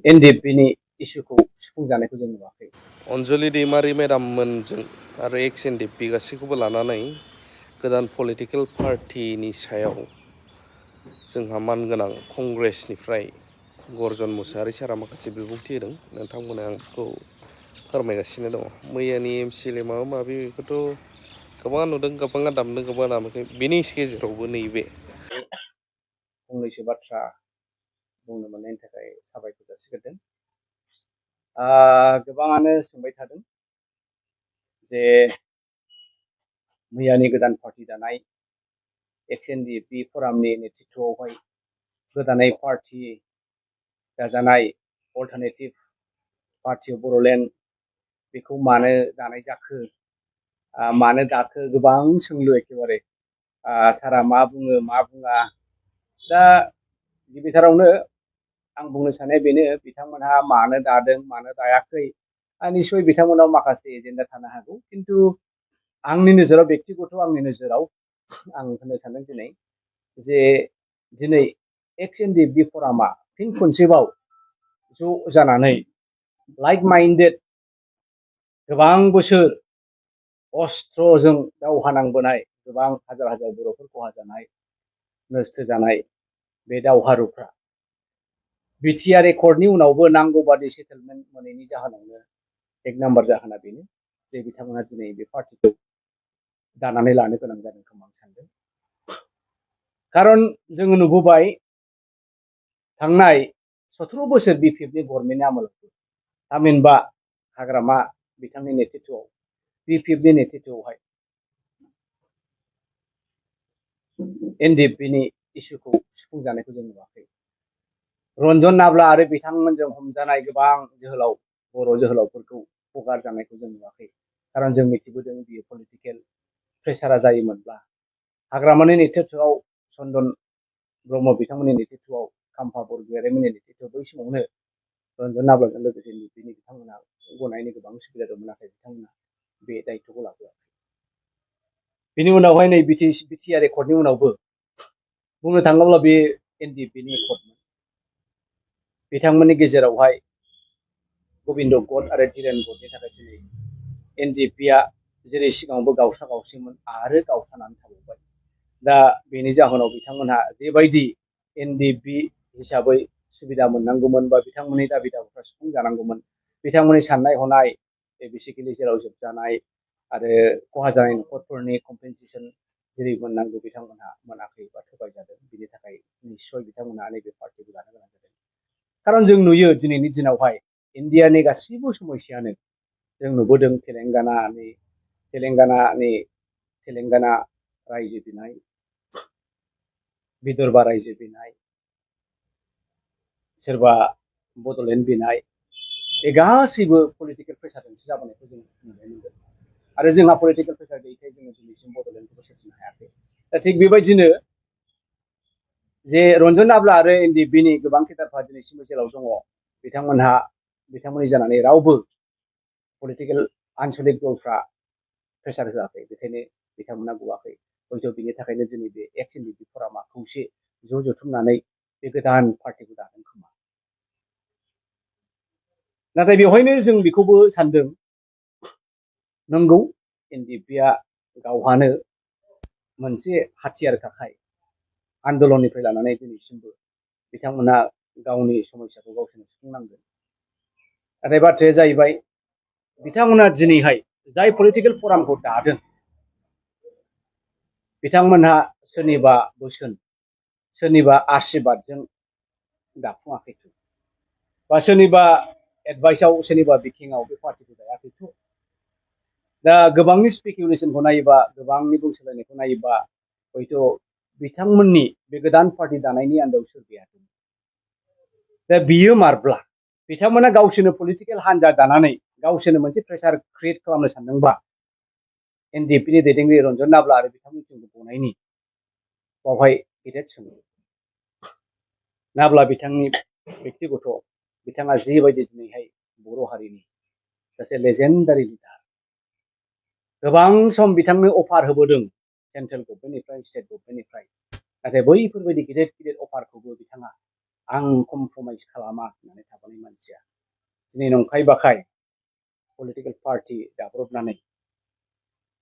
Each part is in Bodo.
एनडिएफबिनि इस्युखौ सुफुंजानायखौ जों नुवाखै। अनजलि दैमारि मेडाम मोनजों आरो एक्स एनडिएफबि गासैखौबो लानानै गोदान पलिटिकेल पार्टिनि सायाव जोंहा मानगोनां कंग्रेसनिफ्राय गर्जन मुसाहारि सारा माखासे बिबुंथि होदों। नोंथांमोना आं बेखौ फोरमायगासिनो दङ। मैयानि एमसिएलए माबा माबि बेखौथ' गोबाङा नुदों, गोबाङा दामदों, गोबाङा दामाखै। बिनि गेजेरावबो नैबे फंनैसो बाथ्रा बुंनो मोननायनि थाखाय साबायखर जासिगोरदों। गोबाङानो सोंबाय थादों जे मैयानि गोदान पार्टी दानाय एक्स एनडिएफबि फरामनि नेतृत्वआवहाय गोदानै पार्टी दाजानाय अल्टारनेटिभ पार्टी अफ बड'लेण्ड बेखौ मानो दानाय जाखो, मानो दाखो, गोबां सोंलु एखेबारे सारा मा बुङो मा बुङा। दा गिबिथारावनो आं बुंनो साननाया बेनो, बिथांमोनहा मानो दादों मानो दायाखै, निस्सय बिथांमोनाव माखासे एजेन्डा थानो हागौ। खिन्थु आंनि नोजोराव, व्यक्तिगत आंनि नोजोराव आं होननो सानदों दिनै जे दिनै एक्स एनडिएफबि फरामा फिन खनसेबाव ज' जानानै लाइक माइन्डेड गोबां बोसोर अस्त्रजों दावहा नांबोनाय, गोबां हाजार हाजार बर'फोर खहा जानाय, नस्थ' जानाय बे दावहारुफ्रा बिटिआर एकर्डनि उनावबो नांगौ बादि सेटेलमेन्ट मोनैनि जाहोनावनो एक नाम्बार जाहोना बेनो जे बिथांमोना दिनै बे पार्टिखौ दानानै लानो गोनां जादों खोमा आं सानदों। खारन जोङो नुबोबाय थांनाय 17 बोसोर बिपिएफनि गभर्नमेन्टनि आमोलाव, थामहिनबा हाग्रामा बिथांनि नेतृत्वआव बिपिएफनि नेतृत्वआवहाय एनडिएफबिनि इस्युखौ सुफुंजानायखौ जों नुवाखै। रन्जन नाब्ला आरो बिथांमोनजों हमजानाय गोबां जोहोलाव, बर' जोहोलावफोरखौ हगारजानायखौ जों नुवाखै। खारन जों मिथिबोदों बियो पलिटिकेल प्रेसारा जायोमोनब्ला हाग्रामानि नेतृत्वआव चन्दन ब्रह्म बिथांमोननि नेतृत्वआव, खाम्फा बरगयारिमोननि नेतृत्वआव बै समावनो रन्जन नाब्लाजों लोगोसे एनडिएफबिनि बिथांमोना गनायनो गोबां सुबिदा दंमोन, नाथाय बिथांमोना बे दायित्वखौ लाबोआखै। बिनि उनावहाय नै बिटिआर एकर्डनि उनावबो बुंनो थाङोब्ला बे एनडिएफबिनि एकर्डमोन। बिथांमोननि गेजेरावहाय गबिन्द गद आरो धीरेन गदनि थाखाय दिनै एनडिएफबिआ जेरै सिगाङावबो गावसा गावसिमोन आरो गावसानानै थाबावबाय। दा बेनि जाहोनाव बिथांमोनहा जेबायदि एनडिएफबि हिसाबै सुबिदा मोननांगौमोन बा बिथांमोननि दाबि दावाफ्रा सुफुंजानांगौमोन, बिथांमोननि साननाय हनाय बेसिकेलि जेराव जोबजानाय आरो खहा जानाय न'खरफोरनि कम्पेनसेसन जेरै मोननांगौ बिथांमोनहा मोनाखै बा थगायजादों। बिनि थाखाय निस्सय बिथांमोनहा नैबे पार्टिखौ लानो गोनां जादों। खारन जों नुयो दिनैनि दिनावहाय इन्डियानि गासैबो समस्यानो जों नुबोदों। तेलेंगाना रायजो बिनाय, विदर्भा रायजो बिनाय, सोरबा बड'लेण्ड बिनाय, बे गासैबो पलिटिकेल प्रेसारजोंसो जाबोनायखौ जों नुनो मोनदों। आरो जोंहा पलिटिकेल प्रेसार गैयैखाय जोङो दिनैसिम बड'लेण्डखौबो सोरजिनो हायाखै। दा थिग बेबायदिनो जे रन्जन नाब्ला आरो एनडिएफबिनि गोबां केडारफ्रा दिनैसिमबो जेलाव दङ, बिथांमोननि जानानै रावबो पलिटिकेल आनसलिक दलफ्रा प्रेसार होआखै, बेखायनो बिथांमोना गवाखै। हयथ' बिनि थाखायनो दिनै बे एक्स एनडिएफबि फरामा खौसे ज' जथुमनानै बे गोदान पार्टिखौ दादों खोमा। नाथाय बेवहायनो जों बेखौबो सानदों, नंगौ एनडिएफबिआ गावहानो मोनसे हाथियारखाय आन्दलननिफ्राय लानानै दिनैसिमबो बिथांमोना गावनि समस्याखौ गावसोरनो सुफुंनांगोन। नाथाय बाथ्राया जाहैबाय, बिथांमोना दिनैहाय जाय पलिटिकेल फरामखौ दादों, बिथांमोनहा सोरनिबा बोसोन, सोरनिबा आशीर्बादजों दाफुङाखैथ', बा सोरनिबा एडभाइसआव, सोरनिबा बिथिङाव बे पार्टिखौ दायाखैथ'। दा गोबांनि स्पेकुलेसनखौ नायोबा, गोबांनि बुंसोलायनायखौ नायोबा, हयथ' बिथांमोननि बे गोदान पार्टी दानायनि आन्दोआव सोर गैया। दा बियो मारब्ला बिथांमोना गावसोरनो पलिटिकेल हान्जा दानानै गावसोरनो मोनसे प्रेसार क्रिएट खालामनो सानदोंबा, एनडिएफबिनि दैदेनगिरि रन्जन नाब्ला आरो बिथांमोनजों गनायनि बावहाय गेदेर सोंलु। नाब्ला बिथांनि व्यक्तिगत, बिथाङा जिबायदि दिनैहाय बर' हारिनि सासे लेजेन्डारि लिडार, गोबां सम बिथांनो अफार होबोदों सेन्ट्रेल गभर्नमेन्टनिफ्राय, स्टेट गभर्नमेन्टनिफ्राय, नाथाय बैफोरबायदि गिदिर गिदिर अफारखौबो बिथाङा आं कमप्रमाइज खालामा होननानै थाबोनाय मानसिया दिनै नंखाय बाखाय पलिटिकेल पार्टि दाब्रबनानै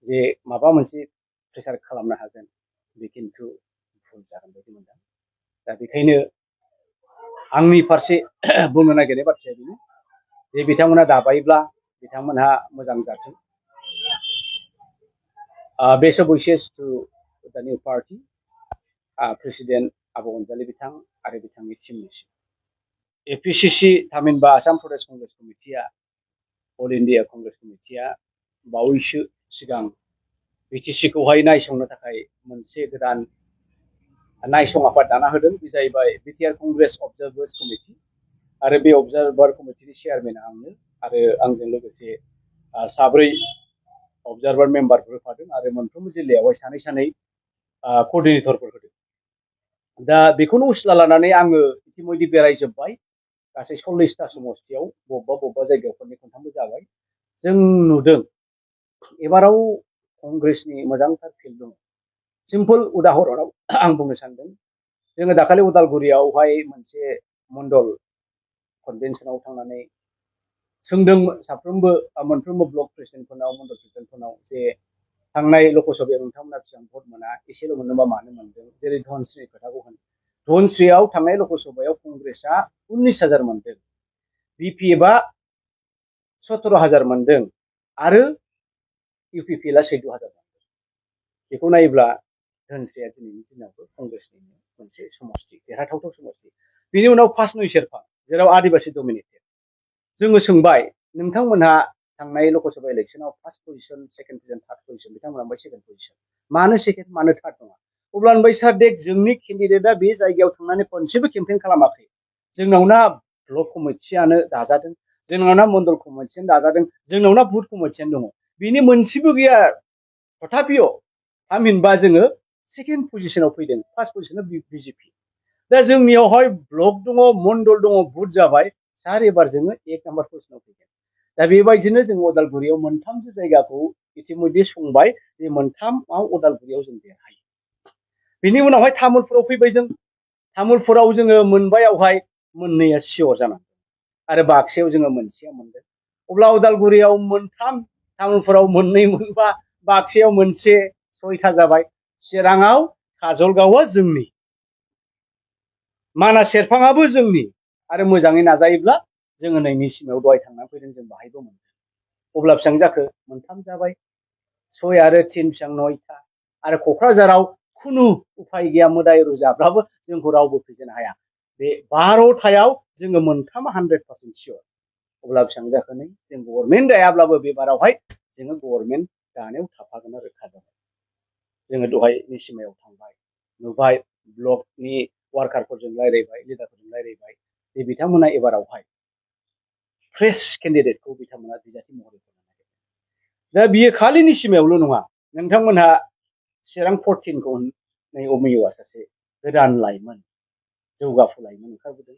जे माबा मोनसे प्रेसार खालामनो हागोन बे खिन्थु भुल जागोन बायदि मोनदों। दा बेखायनो आंनि फारसे बुंनो नागिरनाय बाथ्राया बेनो जे बिथांमोना दाबायब्ला बिथांमोनहा मोजां जाथों। Best wishes to the new party, President Abu Anjali बिथां आरो बिथांनि टीमनिसिम। APCC थामहिनबा आसाम प्रदेश कंग्रेस कमिटिया अल इन्डिया कंग्रेस कमिटिया बावैसो सिगां BTC खौहाय नायसंनो थाखाय मोनसे गोदान नायसं आफाद दाना होदों। बे जाहैबाय BTR कंग्रेस अबजार्भार्स कमिटि आरो बे अबजार्भार कमिटिनि चेयारमेन आंनो आरो आंजों लोगोसे साब्रै अबजार्भार मेम्बारफोर होफादों आरो मोनफ्रोमबो जिल्लायावहाय सानै सानै कोअर्डिनेटरफोर होदों। दा बेखौनो उसिला लानानै आङो इतिमধ্যে बेरायजोब्बाय गासै 40टा समस्तियाव बबेबा जायगायाव खननै खनथामबो जाबाय। जों नुदों एबाराव कंग्रेसनि मोजांथार फिल्ड दङ। सिम्पल उदाहरनाव आं बुंनो सानदों जोङो दाखालि उदालगुरियावहाय मोनसे मण्डल कनभेनसनाव थांनानै सोंदों साफ्रोमबो मोनफ्रोमबो ब्लक प्रेसिडेन्टफोरनाव मण्डल प्रेसिडेन्टफोरनाव जे थांनाय लकसभायाव नोंथांमोना बेसेबां भट मोना एसेल' मोनोबा मानो मोनदों। जेरै धनस्रीनि खोथाखौ होन धनस्रीयाव थांनाय लकसभायाव कंग्रेसआ 19,000 मोनदों, BPFआ 17,000 मोनदों आरो UPPLआ 14,000 मोनदों। बेखौ नायोब्ला धनस्रीया दिनैनि दिनावबो कंग्रेसनि मोनसे समस्ति देरहाथावथाव समस्ति। बिनि उनाव फासनुय सेरफां जेराव आदिबासि डमिनेटेड। जोङो सोंबाय नोंथांमोनहा थांनाय लकसभा इलेक्सनाव first position, second position, third position, बिथांमोनहा ओमफ्राय सेकेन्ड पजिशन। मानो सेकेन्ड मानो थार्ड नङा? अब्ला होनबाय सार दे जोंनि केन्डिडेटआ बे जायगायाव थांनानै खनसेबो केम्पेइन खालामाखै। जोंनावना ब्लक कमिटियानो दाजादों, जोंनावना मण्डल कमिटियानो दाजादों, जोंनावना बुथ कमिटियानो दङ। बिनि मोनसेबो गैया तथापिय थामहिनबा जोङो सेकेन्ड पजिशनाव फैदों, फार्स्ट पजिशनाव BJP। दा जोंनियावहाय ब्लक दङ, मण्डल दङ, बुथ जाबाय, सार एबार जोङो 1 नाम्बार पजिशनाव फैगोन। दा बेबायदिनो जों उदालगुरियाव मोनथामसो जायगाखौ इतिमধ্যে संबाय जे मोनथामाव उदालगुरियाव जों देरहायो। बिनि उनावहाय तामुलपुराव फैबाय जों। तामुलपुराव जोङो मोनबायावहाय मोननैया सियर जानांगौ आरो बाक्सायाव जोङो मोनसेया मोनदों। अब्ला उदालगुरियाव मोनथाम, तामुलपुराव मोननै मोनबा, बाक्सायाव मोनसे 6टा जाबाय। चिराङाव काजलगावआ जोंनि, मानास सेरफाङाबो जोंनि आरो मोजाङै नाजायोब्ला जोङो नैनि सिमायाव दहाय थांनानै फैदों जों बाहायबो मोनदों। अब्ला बेसेबां जाखो? मोनथाम जाबाय। 6 आरो 3 बेसेबां 9टा आरो क'क्राझाराव खुनु उफाय गैया मोदाय रुजाब्लाबो जोंखौ रावबो फेजेननो हाया। बे 12टायाव जोङो मोनथामा 100% सियर। अब्ला बेसेबां जाखो? नै जों गभर्नमेन्ट दायाब्लाबो बे बारावहाय जोङो गभर्नमेन्ट दानायाव थाफागोन आरो रोखा जाबाय। जोङो दहायनि सिमायाव थांबाय नुबाय ब्लकनि वार्कारफोरजों रायज्लायबाय, लिडारफोरजों रायज्लायबाय जे बिथांमोना एबारावहाय फ्रेश केन्डिडेटखौ बिथांमोना बिजाथि महरै होनो नागिरदों। दा बियो खालिनि सिमायावल' नङा, नोंथांमोनहा चिरां 14खौ नै अमिय'आ सासे गोदान लाइमोन जौगाफु लाइमोन ओंखारबोदों।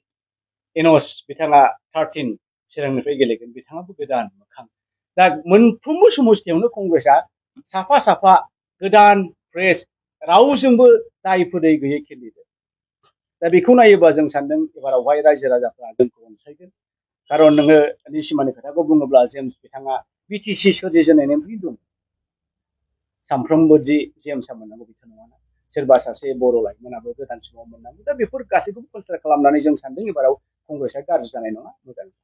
एन'स बिथाङा 13 चिरांनिफ्राय गेलेगोन, बिथाङाबो गोदान मोखां। दा मोनफ्रोमबो समस्तियावनो कंग्रेसआ साफा साफा गोदान फ्रेश रावजोंबो दाय फोदै गैयै केन्डिडेट। दा बेखौ नायोबा जों सानदों एबारावहाय रायजो राजाफ्रा जोंखौ अनसायगोन। खारन नोङो निसिमानि खोथाखौ बुङोब्ला जेम्स बिथाङा BTC सोरजिजेननायनिफ्राय दं। सानफ्रोमबो जि जेम्सआ मोननांगौ बिथां नङाना, सोरबा सासे बर' लाइमोनाबो गोदान समाव मोननांगौ। दा बेफोर गासैखौबो कनसिडार खालामनानै जों सानदों एबाराव कंग्रेसआ गाज्रि जानाय नङा, मोजां जागोन।